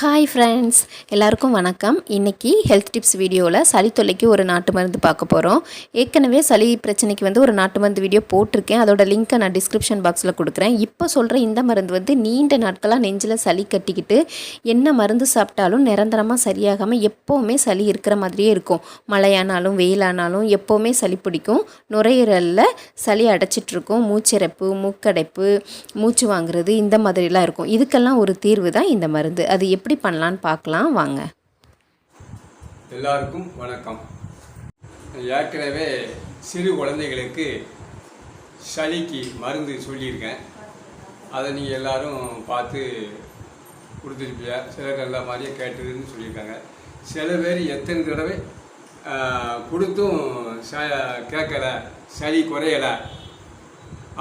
Hi friends, எல்லாருக்கும் வணக்கம். இன்றைக்கி ஹெல்த் டிப்ஸ் வீடியோவில் சளி தொல்லைக்கு ஒரு நாட்டு மருந்து பார்க்க போகிறோம். ஏற்கனவே சளி பிரச்சனைக்கு ஒரு நாட்டு மருந்து வீடியோ போட்டிருக்கேன். அதோட லிங்க்கை நான் டிஸ்கிரிப்ஷன் பாக்ஸில் கொடுக்குறேன். இப்போ சொல்கிற இந்த மருந்து நீண்ட நாட்களாக நெஞ்சில் சளி கட்டிக்கிட்டு என்ன மருந்து சாப்பிட்டாலும் நிரந்தரமாக சரியாகாமல் எப்போவுமே சளி இருக்கிற மாதிரியே இருக்கும். மழையானாலும் வெயிலானாலும் எப்போவுமே சளி பிடிக்கும். நுரையீரலில் சளி அடைச்சிட்ருக்கும். மூச்சிறைப்பு, மூக்கடைப்பு, மூச்சு வாங்குறது இந்த மாதிரிலாம் இருக்கும். இதுக்கெல்லாம் ஒரு தீர்வு தான் இந்த மருந்து. அது எப்படி பண்ணலான்னு பார்க்கலாம் வாங்க. எல்லாருக்கும் வணக்கம். ஏற்கனவே சிறு குழந்தைகளுக்கு சளிக்கு மருந்து சொல்லியிருக்கேன். அதை நீங்கள் எல்லோரும் பார்த்து கொடுத்துருப்பியா. சிலர் எல்லா மாதிரியே கேட்டுதுன்னு சொல்லியிருக்காங்க. சில பேர் எத்தனை தடவை கொடுத்தும் கேட்கலை, சளி குறையலை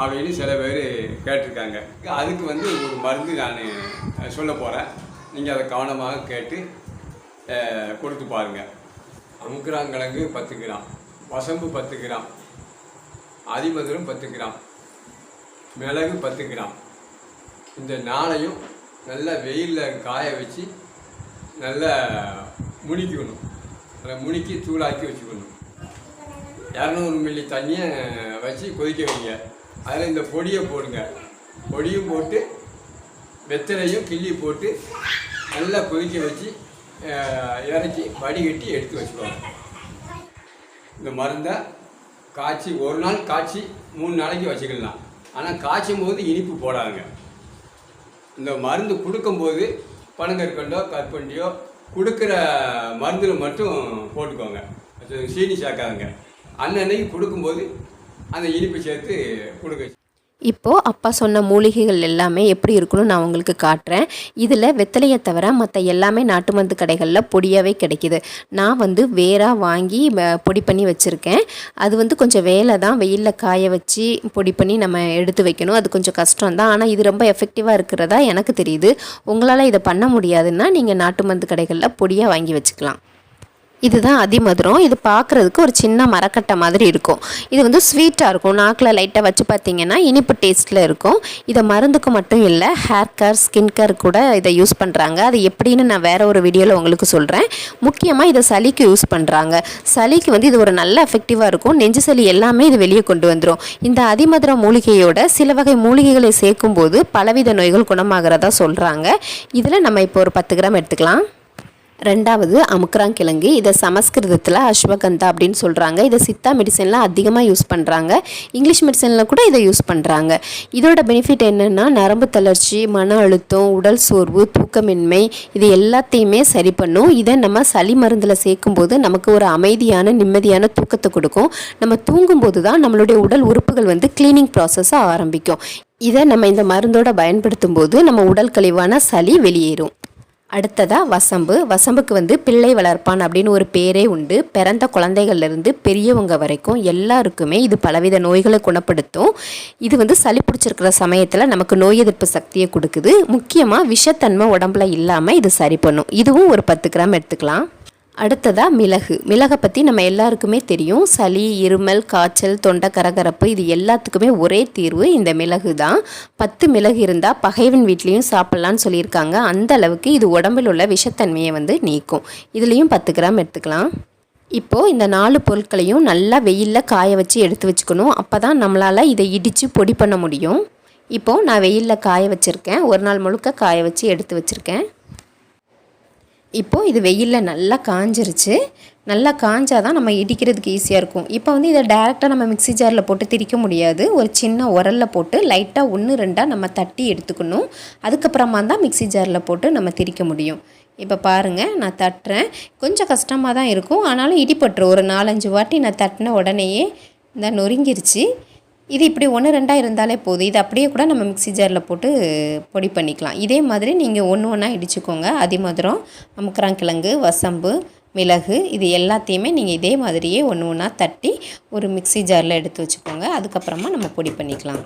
அப்படின்னு சில பேர் கேட்டிருக்காங்க. அதுக்கு ஒரு மருந்து நான் சொல்ல போகிறேன். நீங்கள் அதை கவனமாக கேட்டு கொடுத்து பாருங்கள். அமுக்குராங்கிழங்கு 10 கிராம், வசம்பு 10 கிராம், அதிமதுரம் 10 கிராம், மிளகு 10 கிராம். இந்த நாளையும் நல்லா வெயிலில் காய வச்சு நல்லா முனிக்கணும். நல்லா முனிக்கி தூளாக்கி வச்சுக்கணும். 200 மில்லி தண்ணியை வச்சு கொதிக்க வைங்க. அதில் இந்த பொடியை போடுங்க. பொடியும் போட்டு வெத்தலையும் கிள்ளி போட்டு நல்லா கொதிக்க வச்சு இறக்கி வடிகட்டி எடுத்து வச்சுக்கோங்க. இந்த மருந்தை காய்ச்சி ஒரு நாள் காய்ச்சி 3 நாளைக்கு வச்சுக்கலாம். ஆனால் காய்ச்சும் போது இனிப்பு போடாதுங்க. இந்த மருந்து கொடுக்கும்போது பனங்கற்கண்டோ கற்பண்டியோ கொடுக்குற மருந்தில் மட்டும் போட்டுக்கோங்க. சீனி சேர்க்காதுங்க. அன்னன்னைக்கு கொடுக்கும்போது அந்த இனிப்பு சேர்த்து கொடுக்க. இப்போது அப்பா சொன்ன மூலிகைகள் எல்லாமே எப்படி இருக்குன்னு நான் உங்களுக்கு காட்டுறேன். இதில் வெத்தலையை தவிர மற்ற எல்லாமே நாட்டு மருந்து கடைகளில் பொடியாகவே கிடைக்கிது. நான் வேராக வாங்கி பொடி பண்ணி வச்சுருக்கேன். அது கொஞ்சம் வேலை தான். வெயிலில் காய வச்சு பொடி பண்ணி நம்ம எடுத்து வைக்கணும். அது கொஞ்சம் கஷ்டம் தான். ஆனால் இது ரொம்ப எஃபெக்டிவாக இருக்கிறதா எனக்கு தெரியுது. உங்களால் இதை பண்ண முடியாதுன்னா நீங்கள் நாட்டு மருந்து கடைகளில் பொடியாக வாங்கி வச்சுக்கலாம். இதுதான் அதிமதுரம். இது பார்க்குறதுக்கு ஒரு சின்ன மரக்கட்டை மாதிரி இருக்கும். இது ஸ்வீட்டாக இருக்கும். நாக்கில் லைட்டாக வச்சு பார்த்தீங்கன்னா இனிப்பு டேஸ்ட்டில் இருக்கும். இதை மருந்துக்கு மட்டும் இல்லை, ஹேர் கேர், ஸ்கின் கேர் கூட இதை யூஸ் பண்ணுறாங்க. அது எப்படின்னு நான் வேறு ஒரு வீடியோவில் உங்களுக்கு சொல்கிறேன். முக்கியமாக இதை சளிக்கு யூஸ் பண்ணுறாங்க. சளிக்கு இது ஒரு நல்ல எஃபெக்டிவாக இருக்கும். நெஞ்சு சளி எல்லாமே இது வெளியே கொண்டு வந்துடும். இந்த அதிமதுர மூலிகையோட சில வகை மூலிகைகளை சேர்க்கும்போது பலவித நோய்கள் குணமாகிறதா சொல்கிறாங்க. இதில் நம்ம இப்போ ஒரு 10 கிராம் எடுத்துக்கலாம். ரெண்டாவது அமுக்குராங்கிழங்கு. இதை சமஸ்கிருதத்தில் அஸ்வகந்தா அப்படின்னு சொல்கிறாங்க. இதை சித்தா மெடிசனில் அதிகமாக யூஸ் பண்ணுறாங்க. இங்கிலீஷ் மெடிசனில் கூட இதை யூஸ் பண்ணுறாங்க. இதோட பெனிஃபிட் என்னென்னா நரம்பு தளர்ச்சி, மன அழுத்தம், உடல் சோர்வு, தூக்கமின்மை இது எல்லாத்தையுமே சரி பண்ணும். இதை நம்ம சளி மருந்தில் சேர்க்கும்போது நமக்கு ஒரு அமைதியான நிம்மதியான தூக்கத்தை கொடுக்கும். நம்ம தூங்கும்போது தான் நம்மளுடைய உடல் உறுப்புகள் கிளீனிங் ப்ராசஸை ஆரம்பிக்கும். இதை நம்ம இந்த மருந்தோட பயன்படுத்தும் போது நம்ம உடல் கழிவான சளி வெளியேறும். அடுத்ததாக வசம்பு. வசம்புக்கு பிள்ளை வளர்ப்பான் அப்படின்னு ஒரு பேரே உண்டு. பிறந்த குழந்தைகள்லேருந்து பெரியவங்க வரைக்கும் எல்லாருக்குமே இது பலவித நோய்களை குணப்படுத்தும். இது சளி பிடிச்சிருக்கிற சமயத்தில் நமக்கு நோய் எதிர்ப்பு சக்தியை கொடுக்குது. முக்கியமாக விஷத்தன்மை உடம்புல இல்லாமல் இது சரி பண்ணும். இதுவும் ஒரு 10 கிராம் எடுத்துக்கலாம். அடுத்ததாக மிளகு. மிளகை பற்றி நம்ம எல்லாருக்குமே தெரியும். சளி, இருமல், காய்ச்சல், தொண்டை கரகரப்பு இது எல்லாத்துக்குமே ஒரே தீர்வு இந்த மிளகு தான். 10 மிளகு இருந்தால் பகைவன் வீட்லேயும் சாப்பிட்லான்னு சொல்லியிருக்காங்க. அந்த அளவுக்கு இது உடம்பில் உள்ள விஷத்தன்மையை நீக்கும். இதுலேயும் 10 கிராம் எடுத்துக்கலாம். இப்போது இந்த 4 பொருட்களையும் நல்லா வெயிலில் காய வச்சு எடுத்து வச்சுக்கணும். அப்போ தான் நம்மளால் இதை இடித்து பொடி பண்ண முடியும். இப்போது நான் வெயிலில் காய வச்சுருக்கேன். ஒரு நாள் முழுக்க காய வச்சு எடுத்து வச்சுருக்கேன். இப்போது இது வெயிலில் நல்லா காஞ்சிருச்சு. நல்லா காஞ்சாதான் நம்ம இடிக்கிறதுக்கு ஈஸியாக இருக்கும். இப்போ இதை டேரெக்டாக நம்ம மிக்ஸி ஜாரில் போட்டு திரிக்க முடியாது. ஒரு சின்ன உரலில் போட்டு லைட்டாக 1-2 நம்ம தட்டி எடுத்துக்கணும். அதுக்கப்புறமா தான் மிக்ஸி ஜாரில் போட்டு நம்ம திரிக்க முடியும். இப்போ பாருங்கள், நான் தட்டுறேன். கொஞ்சம் கஷ்டமாக தான் இருக்கும். ஆனாலும் இடிப்பட்டுரும். ஒரு 4-5 வாட்டி நான் தட்டின உடனேயே இந்த நொறுங்கிருச்சு. இது இப்படி 1-2 இருந்தாலே போதும். இது அப்படியே கூட நம்ம மிக்ஸி ஜாரில் போட்டு பொடி பண்ணிக்கலாம். இதே மாதிரி நீங்கள் ஒன்றா இடிச்சுக்கோங்க. அதிமதுரம், அமுக்குராங்கிழங்கு, வசம்பு, மிளகு இது எல்லாத்தையுமே நீங்கள் இதே மாதிரியே ஒன்றா தட்டி ஒரு மிக்ஸி ஜாரில் எடுத்து வச்சுக்கோங்க. அதுக்கப்புறமா நம்ம பொடி பண்ணிக்கலாம்.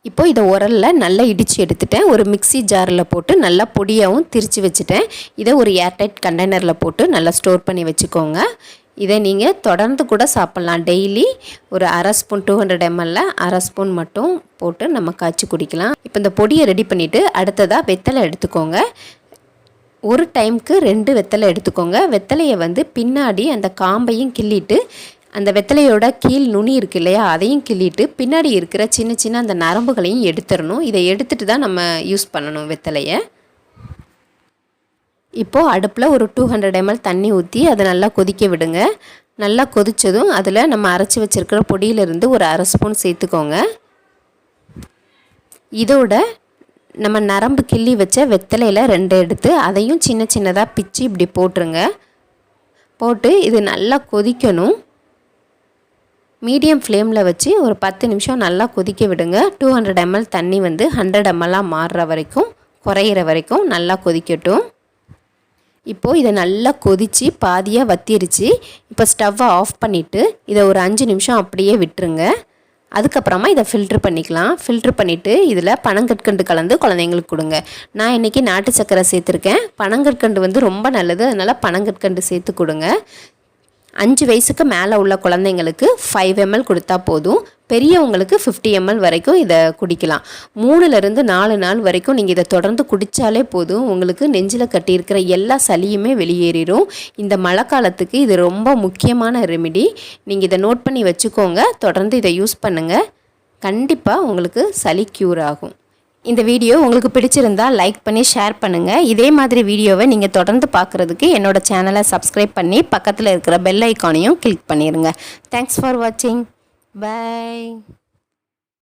இப்போ இதை உரலில் நல்லா இடித்து எடுத்துட்டேன். ஒரு மிக்ஸி ஜாரில் போட்டு நல்லா பொடியாகவும் திரித்து வச்சுட்டேன். இதை ஒரு ஏர்டைட் கண்டெய்னரில் போட்டு நல்லா ஸ்டோர் பண்ணி வச்சுக்கோங்க. இதை நீங்கள் தொடர்ந்து கூட சாப்பிட்லாம். டெய்லி ஒரு அரை ஸ்பூன் 200 ml அரை ஸ்பூன் மட்டும் போட்டு நம்ம காய்ச்சி குடிக்கலாம். இப்போ இந்த பொடியை ரெடி பண்ணிவிட்டு அடுத்ததாக வெத்தலை எடுத்துக்கோங்க. ஒரு டைமுக்கு 2 வெத்தலை எடுத்துக்கோங்க. வெத்தலையை வந்து பின்னாடி அந்த காம்பையும் கிள்ளிட்டு அந்த வெத்தலையோட கீழ் நுனி இருக்கு இல்லையா, அதையும் கிள்ளிட்டு பின்னாடி இருக்கிற சின்ன சின்ன அந்த நரம்புகளையும் எடுத்துடணும். இதை எடுத்துகிட்டு தான் நம்ம யூஸ் பண்ணணும் வெத்தலையை. இப்போது அடுப்பில் ஒரு 200 ml தண்ணி ஊற்றி அதை நல்லா கொதிக்க விடுங்க. நல்லா கொதித்ததும் அதில் நம்ம அரைச்சி வச்சுருக்கிற பொடியிலிருந்து ஒரு அரை ஸ்பூன் சேர்த்துக்கோங்க. இதோட நம்ம நரம்பு கிள்ளி வச்ச வெத்தலையில் 2 எடுத்து அதையும் சின்ன சின்னதாக பிச்சு இப்படி போட்டுருங்க. போட்டு இது நல்லா கொதிக்கணும். மீடியம் ஃப்ளேமில் வச்சு ஒரு 10 நிமிஷம் நல்லா கொதிக்க விடுங்க. 200 ml தண்ணி வந்து 100 ml மாறுற வரைக்கும், குறையிற வரைக்கும் நல்லா கொதிக்கட்டும். இப்போது இதை நல்லா கொதித்து பாதியாக வத்திருச்சு. இப்போ ஸ்டவ்வை ஆஃப் பண்ணிவிட்டு இதை ஒரு 5 நிமிஷம் அப்படியே விட்டுருங்க. அதுக்கப்புறமா இதை ஃபில்ட்ரு பண்ணிக்கலாம். ஃபில்ட்ரு பண்ணிவிட்டு இதில் பனங்கற்கண்டு கலந்து குழந்தைங்களுக்கு கொடுங்க. நான் இன்றைக்கி நாட்டு சக்கரை சேர்த்துருக்கேன். பனங்கற்கண்டு வந்து ரொம்ப நல்லது, அதனால் பனங்கற்கண்டு சேர்த்து கொடுங்க. 5 வயசுக்கு மேலே உள்ள குழந்தைங்களுக்கு 5 ml கொடுத்தா போதும். பெரியவங்களுக்கு 50 ml வரைக்கும் இதை குடிக்கலாம். 3லேருந்து 4 நாள் வரைக்கும் நீங்கள் இதை தொடர்ந்து குடித்தாலே போதும். உங்களுக்கு நெஞ்சில் கட்டியிருக்கிற எல்லா சளியுமே வெளியேறிடும். இந்த மழை காலத்துக்கு இது ரொம்ப முக்கியமான ரெமிடி. நீங்கள் இதை நோட் பண்ணி வச்சுக்கோங்க. தொடர்ந்து இதை யூஸ் பண்ணுங்கள். கண்டிப்பாக உங்களுக்கு சளி க்யூர் ஆகும். இந்த வீடியோ உங்களுக்கு பிடிச்சிருந்தால் லைக் பண்ணி ஷேர் பண்ணுங்கள். இதே மாதிரி வீடியோவை நீங்கள் தொடர்ந்து பார்க்குறதுக்கு என்னோடய சேனலை சப்ஸ்கிரைப் பண்ணி பக்கத்தில் இருக்கிற பெல் ஐக்கானையும் கிளிக் பண்ணிடுங்க. தேங்க்ஸ் ஃபார் வாட்சிங். Bye.